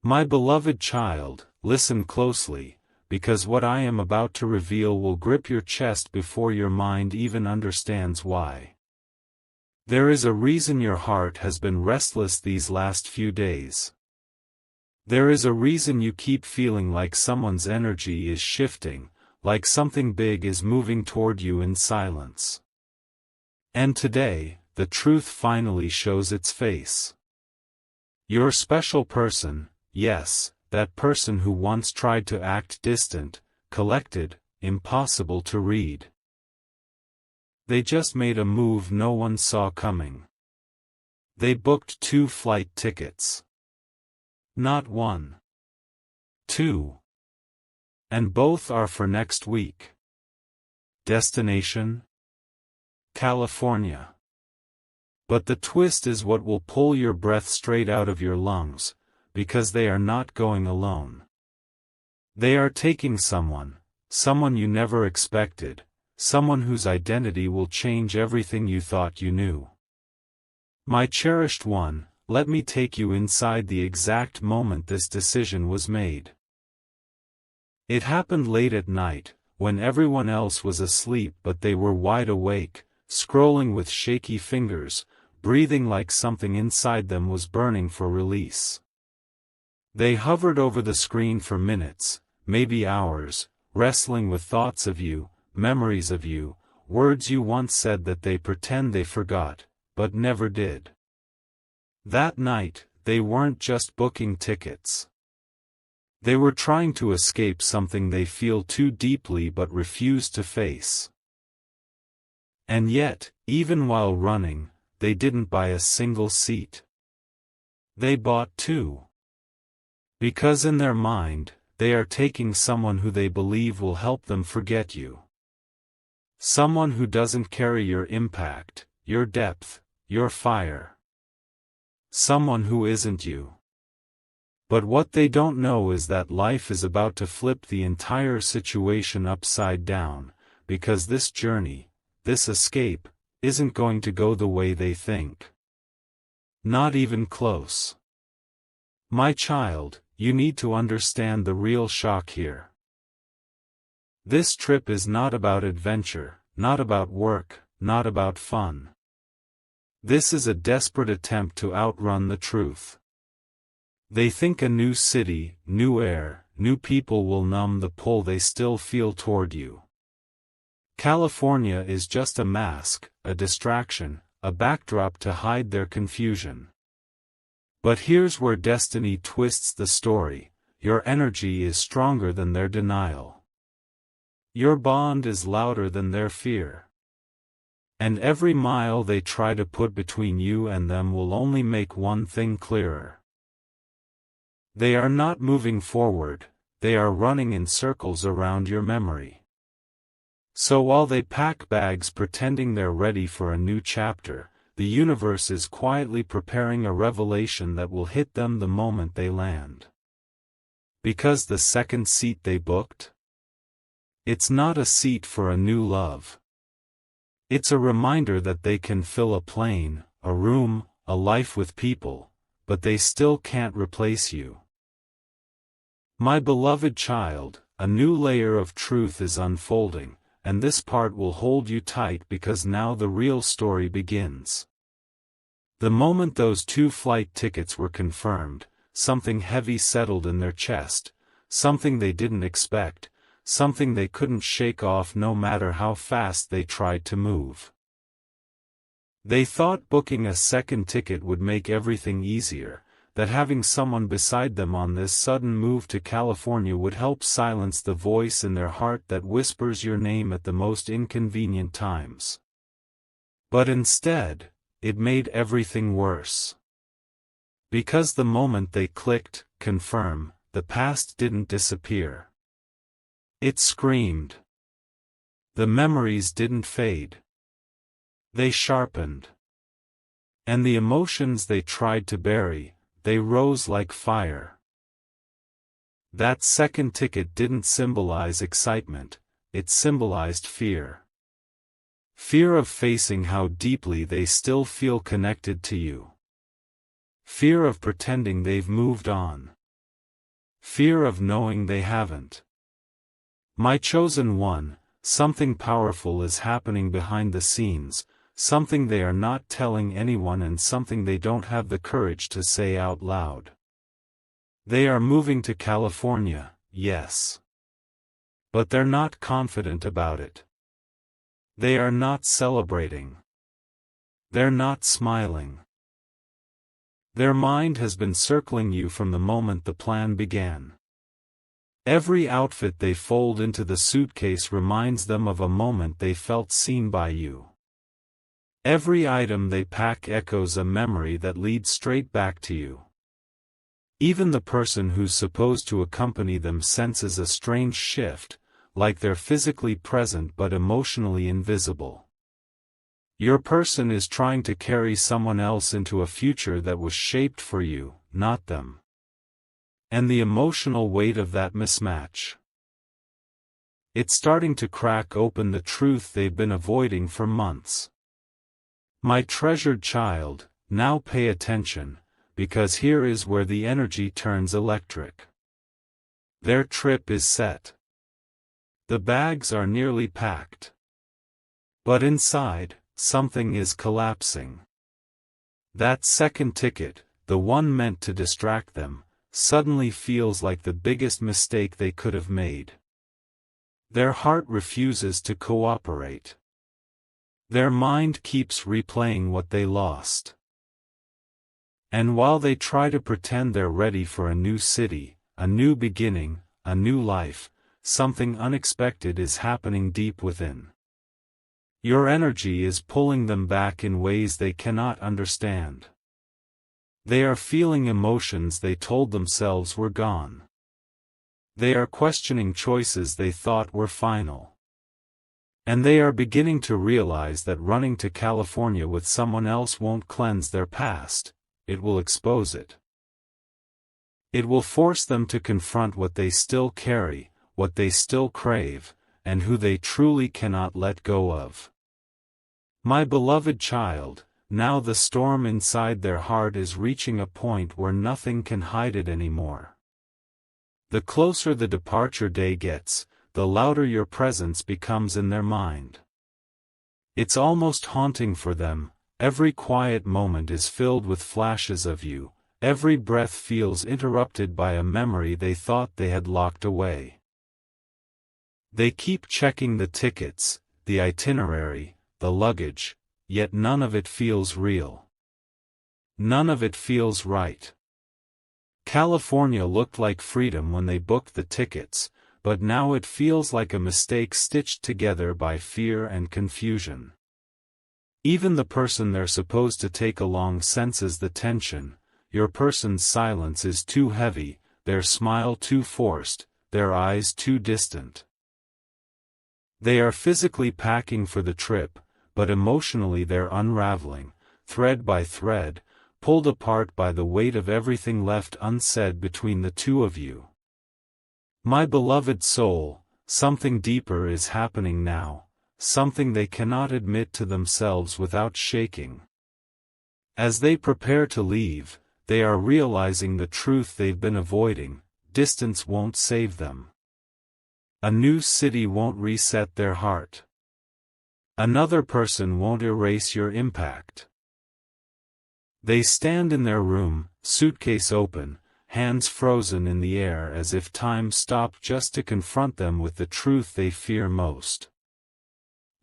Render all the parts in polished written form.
My beloved child, listen closely, because what I am about to reveal will grip your chest before your mind even understands why. There is a reason your heart has been restless these last few days. There is a reason you keep feeling like someone's energy is shifting, like something big is moving toward you in silence. And today, the truth finally shows its face. You're a special person, yes, that person who once tried to act distant, collected, impossible to read. They just made a move no one saw coming. They booked 2 flight tickets. Not 1. 2. And both are for next week. Destination? California. But the twist is what will pull your breath straight out of your lungs, because they are not going alone. They are taking someone you never expected, someone whose identity will change everything you thought you knew. My cherished one, let me take you inside the exact moment this decision was made. It happened late at night, when everyone else was asleep but they were wide awake, scrolling with shaky fingers, breathing like something inside them was burning for release. They hovered over the screen for minutes, maybe hours, wrestling with thoughts of you, memories of you, words you once said that they pretend they forgot, but never did. That night, they weren't just booking tickets. They were trying to escape something they feel too deeply but refuse to face. And yet, even while running, they didn't buy a single seat. They bought 2. Because in their mind, they are taking someone who they believe will help them forget you. Someone who doesn't carry your impact, your depth, your fire. Someone who isn't you. But what they don't know is that life is about to flip the entire situation upside down, because this journey, this escape, isn't going to go the way they think. Not even close. My child, you need to understand the real shock here. This trip is not about adventure, not about work, not about fun. This is a desperate attempt to outrun the truth. They think a new city, new air, new people will numb the pull they still feel toward you. California is just a mask, a distraction, a backdrop to hide their confusion. But here's where destiny twists the story: your energy is stronger than their denial. Your bond is louder than their fear. And every mile they try to put between you and them will only make one thing clearer. They are not moving forward, they are running in circles around your memory. So while they pack bags pretending they're ready for a new chapter, the universe is quietly preparing a revelation that will hit them the moment they land. Because the second seat they booked? It's not a seat for a new love. It's a reminder that they can fill a plane, a room, a life with people, but they still can't replace you. My beloved child, a new layer of truth is unfolding, and this part will hold you tight because now the real story begins. The moment those 2 flight tickets were confirmed, something heavy settled in their chest, something they didn't expect, something they couldn't shake off no matter how fast they tried to move. They thought booking a second ticket would make everything easier, that having someone beside them on this sudden move to California would help silence the voice in their heart that whispers your name at the most inconvenient times. But instead, it made everything worse. Because the moment they clicked confirm, the past didn't disappear. It screamed. The memories didn't fade. They sharpened. And the emotions they tried to bury, they rose like fire. That second ticket didn't symbolize excitement, it symbolized fear. Fear of facing how deeply they still feel connected to you. Fear of pretending they've moved on. Fear of knowing they haven't. My chosen one, something powerful is happening behind the scenes, something they are not telling anyone and something they don't have the courage to say out loud. They are moving to California, yes. But they're not confident about it. They are not celebrating. They're not smiling. Their mind has been circling you from the moment the plan began. Every outfit they fold into the suitcase reminds them of a moment they felt seen by you. Every item they pack echoes a memory that leads straight back to you. Even the person who's supposed to accompany them senses a strange shift, like they're physically present but emotionally invisible. Your person is trying to carry someone else into a future that was shaped for you, not them. And the emotional weight of that mismatch. It's starting to crack open the truth they've been avoiding for months. My treasured child, now pay attention, because here is where the energy turns electric. Their trip is set. The bags are nearly packed. But inside, something is collapsing. That second ticket, the one meant to distract them, suddenly feels like the biggest mistake they could have made. Their heart refuses to cooperate. Their mind keeps replaying what they lost. And while they try to pretend they're ready for a new city, a new beginning, a new life, something unexpected is happening deep within. Your energy is pulling them back in ways they cannot understand. They are feeling emotions they told themselves were gone. They are questioning choices they thought were final. And they are beginning to realize that running to California with someone else won't cleanse their past, it will expose it. It will force them to confront what they still carry, what they still crave, and who they truly cannot let go of. My beloved child, now the storm inside their heart is reaching a point where nothing can hide it anymore. The closer the departure day gets, the louder your presence becomes in their mind. It's almost haunting for them. Every quiet moment is filled with flashes of you, every breath feels interrupted by a memory they thought they had locked away. They keep checking the tickets, the itinerary, the luggage, yet none of it feels real. None of it feels right. California looked like freedom when they booked the tickets, but now it feels like a mistake stitched together by fear and confusion. Even the person they're supposed to take along senses the tension. Your person's silence is too heavy, their smile too forced, their eyes too distant. They are physically packing for the trip, but emotionally they're unraveling, thread by thread, pulled apart by the weight of everything left unsaid between the two of you. My beloved soul, something deeper is happening now, something they cannot admit to themselves without shaking. As they prepare to leave, they are realizing the truth they've been avoiding: distance won't save them. A new city won't reset their heart. Another person won't erase your impact. They stand in their room, suitcase open, hands frozen in the air as if time stopped just to confront them with the truth they fear most.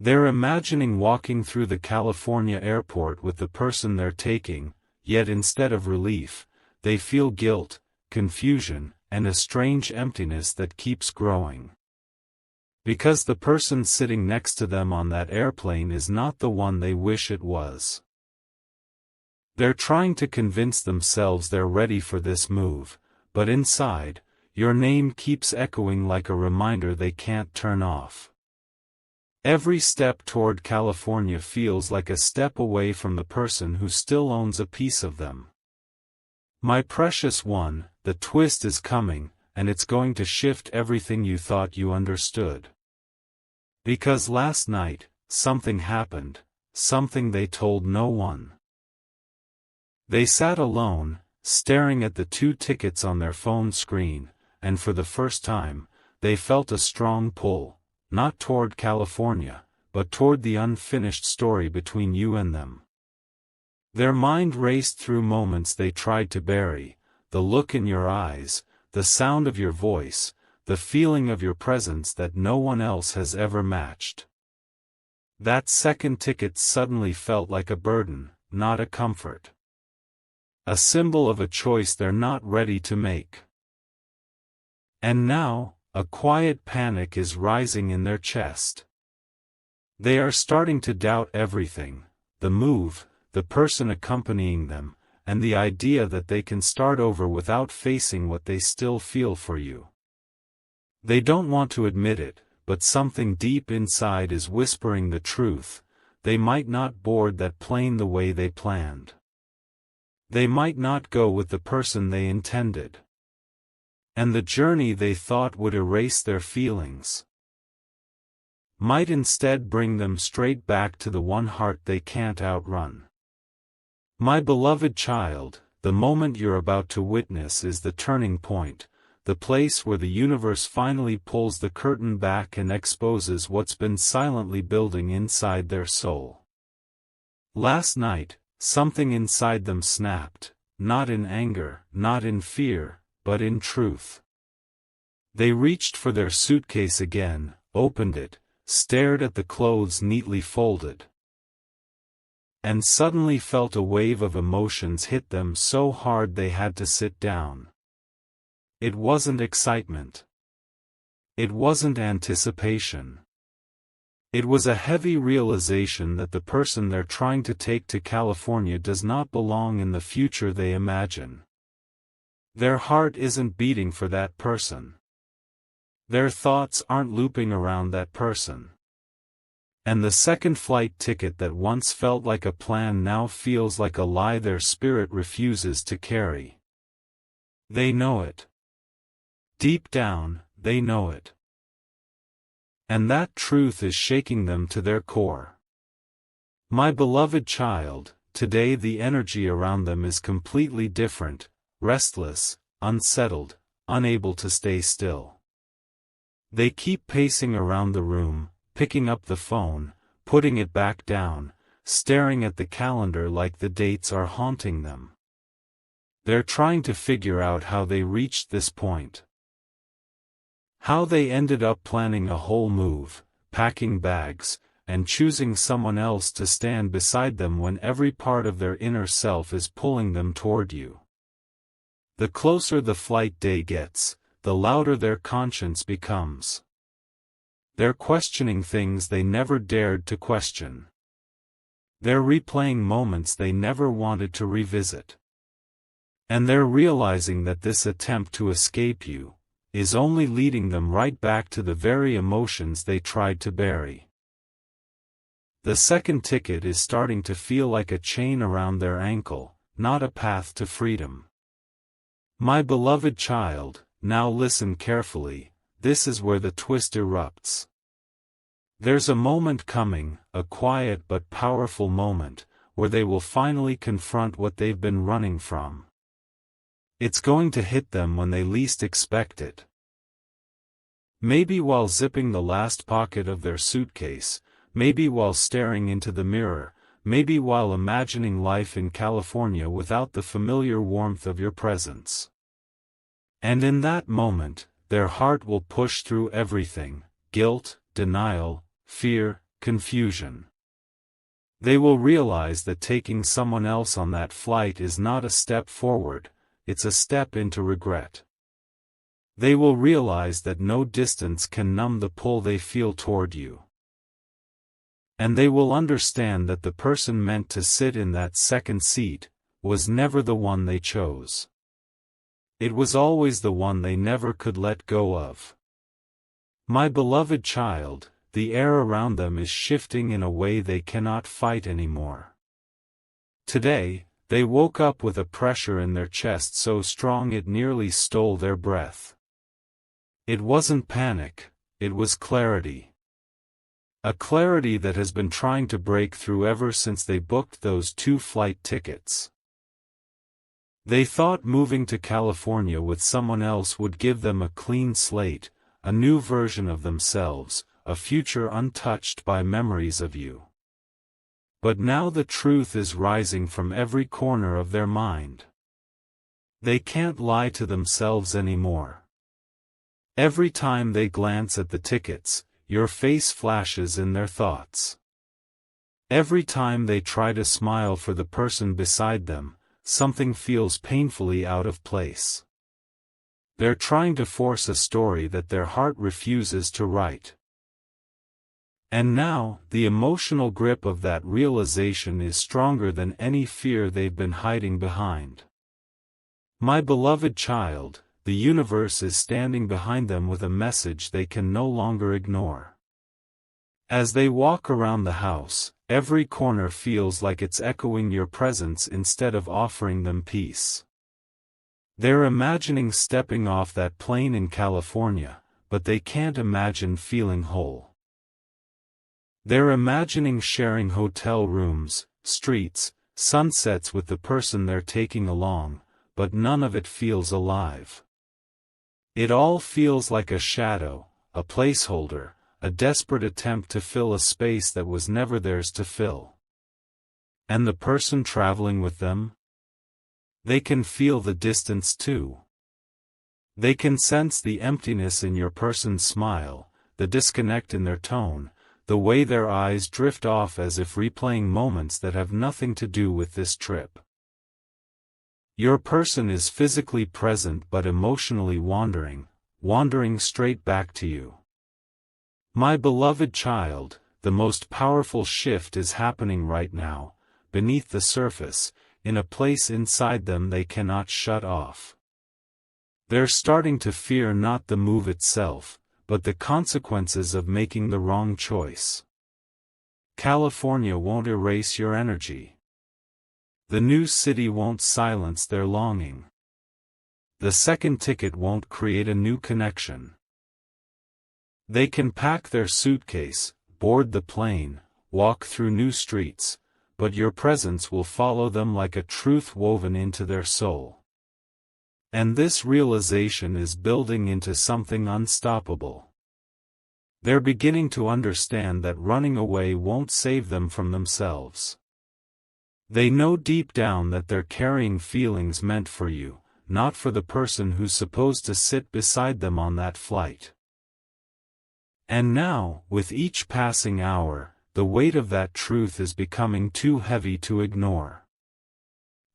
They're imagining walking through the California airport with the person they're taking, yet instead of relief, they feel guilt, confusion, and a strange emptiness that keeps growing. Because the person sitting next to them on that airplane is not the one they wish it was. They're trying to convince themselves they're ready for this move, but inside, your name keeps echoing like a reminder they can't turn off. Every step toward California feels like a step away from the person who still owns a piece of them. My precious one, the twist is coming, and it's going to shift everything you thought you understood. Because last night, something happened, something they told no one. They sat alone, staring at the 2 tickets on their phone screen, and for the first time, they felt a strong pull, not toward California, but toward the unfinished story between you and them. Their mind raced through moments they tried to bury, the look in your eyes, the sound of your voice, the feeling of your presence that no one else has ever matched. That second ticket suddenly felt like a burden, not a comfort. A symbol of a choice they're not ready to make. And now, a quiet panic is rising in their chest. They are starting to doubt everything, the move, the person accompanying them, and the idea that they can start over without facing what they still feel for you. They don't want to admit it, but something deep inside is whispering the truth. They might not board that plane the way they planned. They might not go with the person they intended. And the journey they thought would erase their feelings might instead bring them straight back to the one heart they can't outrun. My beloved child, the moment you're about to witness is the turning point, the place where the universe finally pulls the curtain back and exposes what's been silently building inside their soul. Last night, something inside them snapped, not in anger, not in fear, but in truth. They reached for their suitcase again, opened it, stared at the clothes neatly folded, and suddenly felt a wave of emotions hit them so hard they had to sit down. It wasn't excitement. It wasn't anticipation. It was a heavy realization that the person they're trying to take to California does not belong in the future they imagine. Their heart isn't beating for that person. Their thoughts aren't looping around that person. And the second flight ticket that once felt like a plan now feels like a lie their spirit refuses to carry. They know it. Deep down, they know it. And that truth is shaking them to their core. My beloved child, today the energy around them is completely different, restless, unsettled, unable to stay still. They keep pacing around the room, picking up the phone, putting it back down, staring at the calendar like the dates are haunting them. They're trying to figure out how they reached this point. How they ended up planning a whole move, packing bags, and choosing someone else to stand beside them when every part of their inner self is pulling them toward you. The closer the flight day gets, the louder their conscience becomes. They're questioning things they never dared to question. They're replaying moments they never wanted to revisit. And they're realizing that this attempt to escape you is only leading them right back to the very emotions they tried to bury. The second ticket is starting to feel like a chain around their ankle, not a path to freedom. My beloved child, now listen carefully, this is where the twist erupts. There's a moment coming, a quiet but powerful moment, where they will finally confront what they've been running from. It's going to hit them when they least expect it. Maybe while zipping the last pocket of their suitcase, maybe while staring into the mirror, maybe while imagining life in California without the familiar warmth of your presence. And in that moment, their heart will push through everything: guilt, denial, fear, confusion. They will realize that taking someone else on that flight is not a step forward, it's a step into regret. They will realize that no distance can numb the pull they feel toward you. And they will understand that the person meant to sit in that second seat was never the one they chose. It was always the one they never could let go of. My beloved child, the air around them is shifting in a way they cannot fight anymore. Today, they woke up with a pressure in their chest so strong it nearly stole their breath. It wasn't panic, it was clarity. A clarity that has been trying to break through ever since they booked those 2 flight tickets. They thought moving to California with someone else would give them a clean slate, a new version of themselves, a future untouched by memories of you. But now the truth is rising from every corner of their mind. They can't lie to themselves anymore. Every time they glance at the tickets, your face flashes in their thoughts. Every time they try to smile for the person beside them, something feels painfully out of place. They're trying to force a story that their heart refuses to write. And now, the emotional grip of that realization is stronger than any fear they've been hiding behind. My beloved child, the universe is standing behind them with a message they can no longer ignore. As they walk around the house, every corner feels like it's echoing your presence instead of offering them peace. They're imagining stepping off that plane in California, but they can't imagine feeling whole. They're imagining sharing hotel rooms, streets, sunsets with the person they're taking along, but none of it feels alive. It all feels like a shadow, a placeholder, a desperate attempt to fill a space that was never theirs to fill. And the person traveling with them? They can feel the distance too. They can sense the emptiness in your person's smile, the disconnect in their tone, the way their eyes drift off as if replaying moments that have nothing to do with this trip. Your person is physically present but emotionally wandering straight back to you. My beloved child, the most powerful shift is happening right now, beneath the surface, in a place inside them they cannot shut off. They're starting to fear not the move itself, but the consequences of making the wrong choice. California won't erase your energy. The new city won't silence their longing. The second ticket won't create a new connection. They can pack their suitcase, board the plane, walk through new streets, but your presence will follow them like a truth woven into their soul. And this realization is building into something unstoppable. They're beginning to understand that running away won't save them from themselves. They know deep down that they're carrying feelings meant for you, not for the person who's supposed to sit beside them on that flight. And now, with each passing hour, the weight of that truth is becoming too heavy to ignore.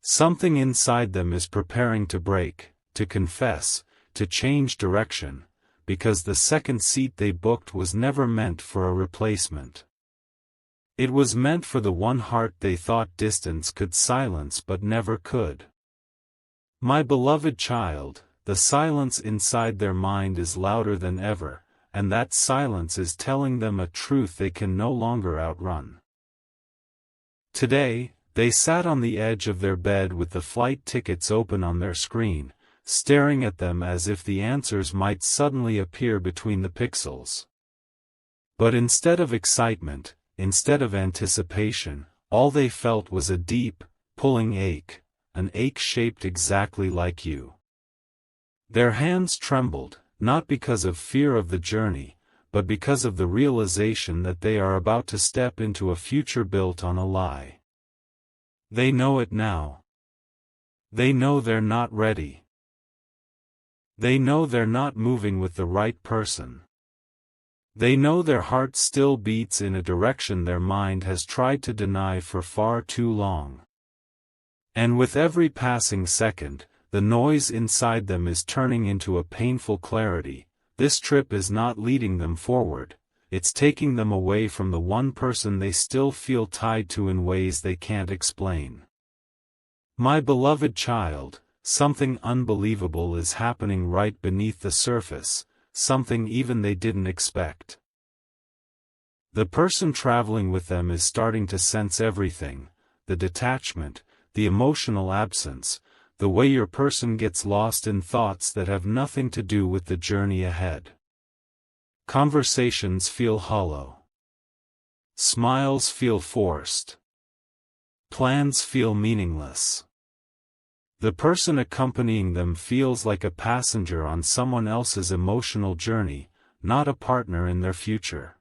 Something inside them is preparing to break, to confess, to change direction, because the second seat they booked was never meant for a replacement. It was meant for the one heart they thought distance could silence but never could. My beloved child, the silence inside their mind is louder than ever, and that silence is telling them a truth they can no longer outrun. Today, they sat on the edge of their bed with the flight tickets open on their screen, staring at them as if the answers might suddenly appear between the pixels. But instead of excitement, instead of anticipation, all they felt was a deep, pulling ache, an ache shaped exactly like you. Their hands trembled, not because of fear of the journey, but because of the realization that they are about to step into a future built on a lie. They know it now. They know they're not ready. They know they're not moving with the right person. They know their heart still beats in a direction their mind has tried to deny for far too long. And with every passing second, the noise inside them is turning into a painful clarity. This trip is not leading them forward, it's taking them away from the one person they still feel tied to in ways they can't explain. My beloved child, something unbelievable is happening right beneath the surface, something even they didn't expect. The person traveling with them is starting to sense everything, the detachment, the emotional absence, the way your person gets lost in thoughts that have nothing to do with the journey ahead. Conversations feel hollow. Smiles feel forced. Plans feel meaningless. The person accompanying them feels like a passenger on someone else's emotional journey, not a partner in their future.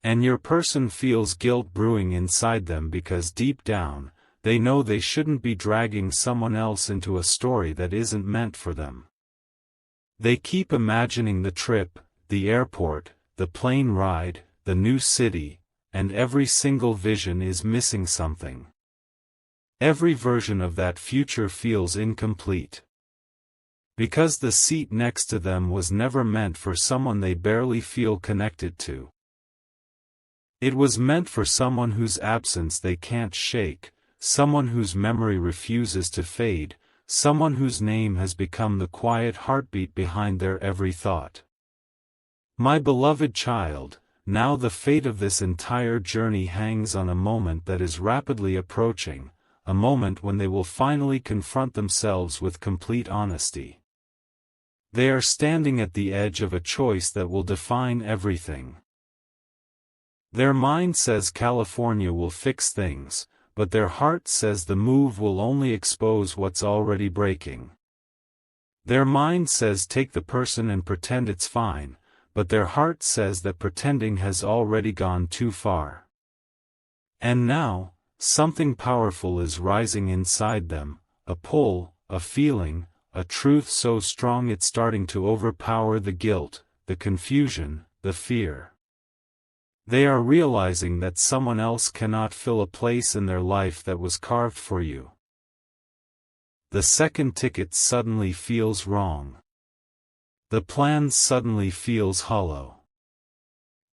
And your person feels guilt brewing inside them because deep down, they know they shouldn't be dragging someone else into a story that isn't meant for them. They keep imagining the trip, the airport, the plane ride, the new city, and every single vision is missing something. Every version of that future feels incomplete. Because the seat next to them was never meant for someone they barely feel connected to. It was meant for someone whose absence they can't shake, someone whose memory refuses to fade, someone whose name has become the quiet heartbeat behind their every thought. My beloved child, now the fate of this entire journey hangs on a moment that is rapidly approaching, a moment when they will finally confront themselves with complete honesty. They are standing at the edge of a choice that will define everything. Their mind says California will fix things, but their heart says the move will only expose what's already breaking. Their mind says take the person and pretend it's fine, but their heart says that pretending has already gone too far. And now, something powerful is rising inside them, a pull, a feeling, a truth so strong it's starting to overpower the guilt, the confusion, the fear. They are realizing that someone else cannot fill a place in their life that was carved for you. The second ticket suddenly feels wrong. The plan suddenly feels hollow.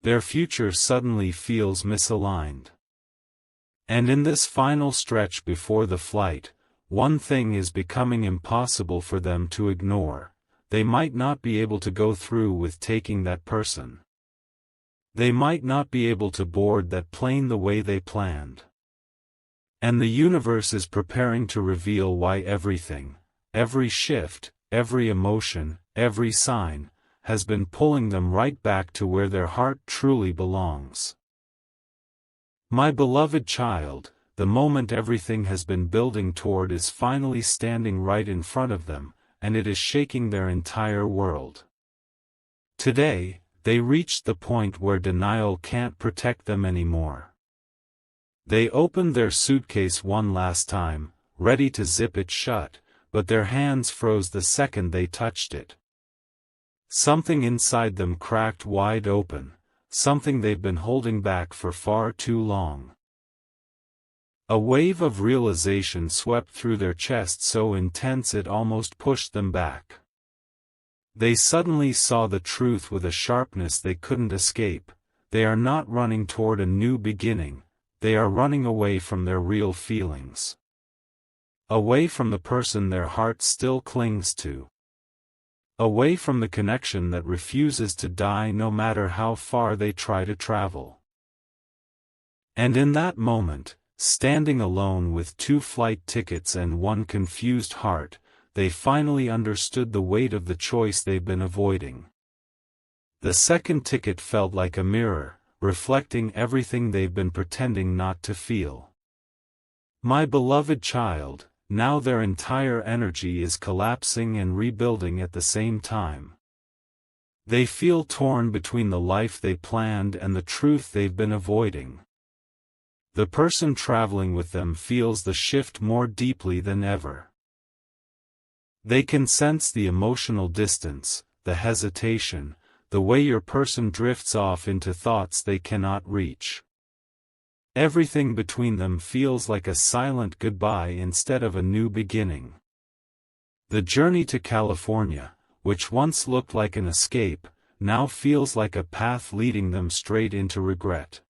Their future suddenly feels misaligned. And in this final stretch before the flight, one thing is becoming impossible for them to ignore: they might not be able to go through with taking that person. They might not be able to board that plane the way they planned. And the universe is preparing to reveal why everything, every shift, every emotion, every sign, has been pulling them right back to where their heart truly belongs. My beloved child, the moment everything has been building toward is finally standing right in front of them, and it is shaking their entire world. Today, they reached the point where denial can't protect them anymore. They opened their suitcase one last time, ready to zip it shut, but their hands froze the second they touched it. Something inside them cracked wide open, something they've been holding back for far too long. A wave of realization swept through their chest so intense it almost pushed them back. They suddenly saw the truth with a sharpness they couldn't escape: they are not running toward a new beginning, they are running away from their real feelings. Away from the person their heart still clings to. Away from the connection that refuses to die no matter how far they try to travel. And in that moment, standing alone with 2 flight tickets and one confused heart, they finally understood the weight of the choice they've been avoiding. The second ticket felt like a mirror, reflecting everything they've been pretending not to feel. My beloved child, now their entire energy is collapsing and rebuilding at the same time. They feel torn between the life they planned and the truth they've been avoiding. The person traveling with them feels the shift more deeply than ever. They can sense the emotional distance, the hesitation, the way your person drifts off into thoughts they cannot reach. Everything between them feels like a silent goodbye instead of a new beginning. The journey to California, which once looked like an escape, now feels like a path leading them straight into regret.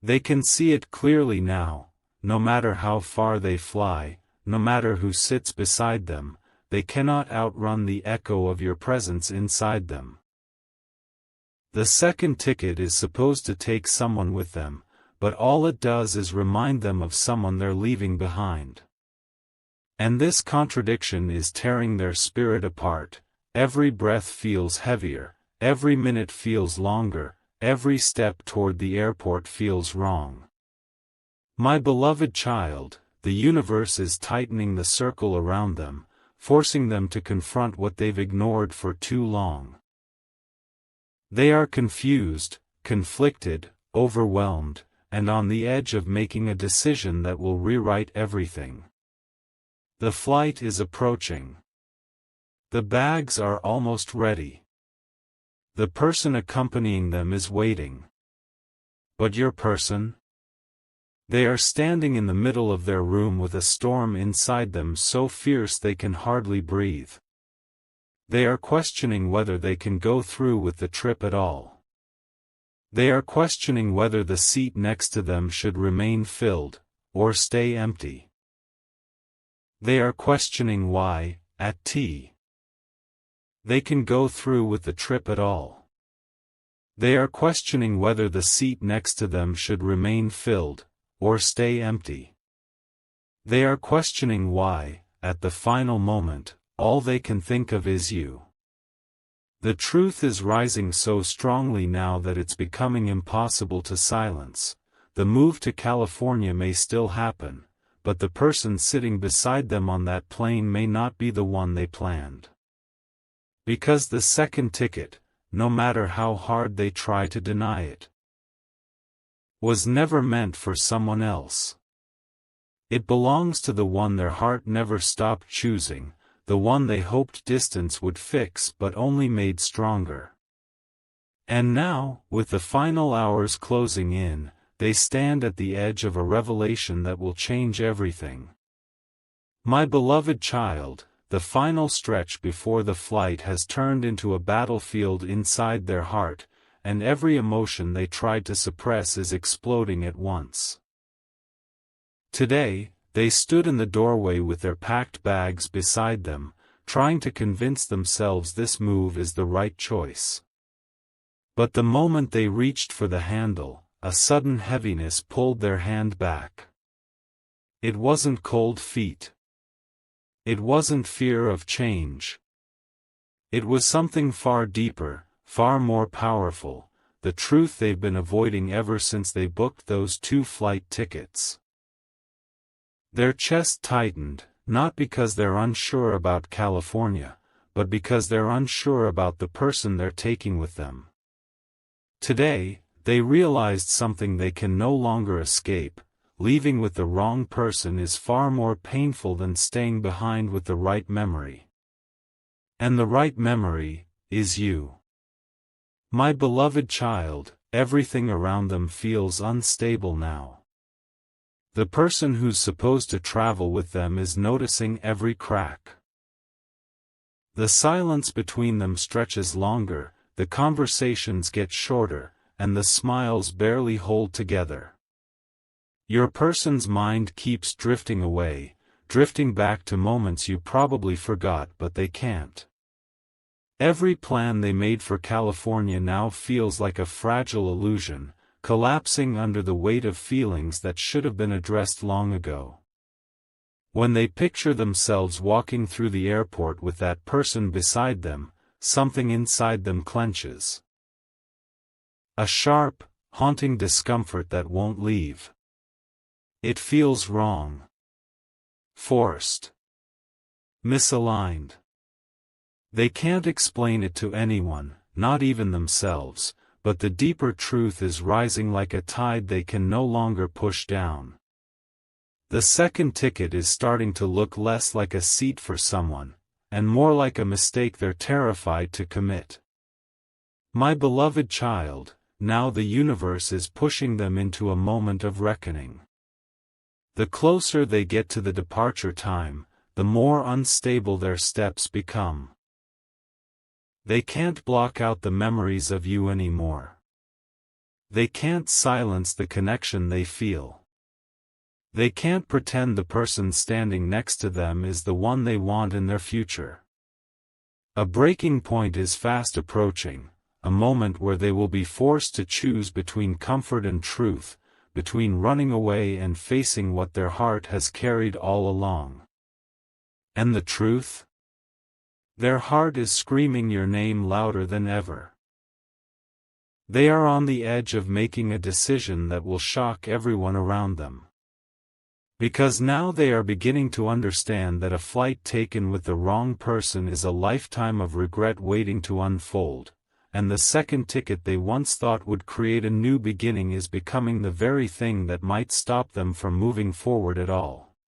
They can see it clearly now: no matter how far they fly, no matter who sits beside them, they cannot outrun the echo of your presence inside them. The second ticket is supposed to take someone with them, but all it does is remind them of someone they're leaving behind. And this contradiction is tearing their spirit apart. Every breath feels heavier, every minute feels longer, every step toward the airport feels wrong. My beloved child, the universe is tightening the circle around them, forcing them to confront what they've ignored for too long. They are confused, conflicted, overwhelmed, and on the edge of making a decision that will rewrite everything. The flight is approaching. The bags are almost ready. The person accompanying them is waiting. But your person? They are standing in the middle of their room with a storm inside them so fierce they can hardly breathe. They are questioning whether they can go through with the trip at all. They are questioning whether the seat next to them should remain filled, or stay empty. They are questioning why, at tea, they can go through with the trip at all. They are questioning whether the seat next to them should remain filled, or stay empty. They are questioning why, at the final moment, all they can think of is you. The truth is rising so strongly now that it's becoming impossible to silence. The move to California may still happen, but the person sitting beside them on that plane may not be the one they planned. Because the second ticket, no matter how hard they try to deny it, was never meant for someone else. It belongs to the one their heart never stopped choosing, the one they hoped distance would fix but only made stronger. And now, with the final hours closing in, they stand at the edge of a revelation that will change everything. My beloved child, the final stretch before the flight has turned into a battlefield inside their heart, and every emotion they tried to suppress is exploding at once. Today, they stood in the doorway with their packed bags beside them, trying to convince themselves this move is the right choice. But the moment they reached for the handle, a sudden heaviness pulled their hand back. It wasn't cold feet. It wasn't fear of change. It was something far deeper, far more powerful, the truth they've been avoiding ever since they booked those 2 flight tickets. Their chest tightened, not because they're unsure about California, but because they're unsure about the person they're taking with them. Today, they realized something they can no longer escape. Leaving with the wrong person is far more painful than staying behind with the right memory. And the right memory is you. My beloved child, everything around them feels unstable now. The person who's supposed to travel with them is noticing every crack. The silence between them stretches longer, the conversations get shorter, and the smiles barely hold together. Your person's mind keeps drifting away, drifting back to moments you probably forgot but they can't. Every plan they made for California now feels like a fragile illusion, collapsing under the weight of feelings that should have been addressed long ago. When they picture themselves walking through the airport with that person beside them, something inside them clenches. A sharp, haunting discomfort that won't leave. It feels wrong. Forced. Misaligned. They can't explain it to anyone, not even themselves, but the deeper truth is rising like a tide they can no longer push down. The second ticket is starting to look less like a seat for someone, and more like a mistake they're terrified to commit. My beloved child, now the universe is pushing them into a moment of reckoning. The closer they get to the departure time, the more unstable their steps become. They can't block out the memories of you anymore. They can't silence the connection they feel. They can't pretend the person standing next to them is the one they want in their future. A breaking point is fast approaching, a moment where they will be forced to choose between comfort and truth, between running away and facing what their heart has carried all along. And the truth? Their heart is screaming your name louder than ever. They are on the edge of making a decision that will shock everyone around them. Because now they are beginning to understand that a flight taken with the wrong person is a lifetime of regret waiting to unfold, and the second ticket they once thought would create a new beginning is becoming the very thing that might stop them from moving forward at all.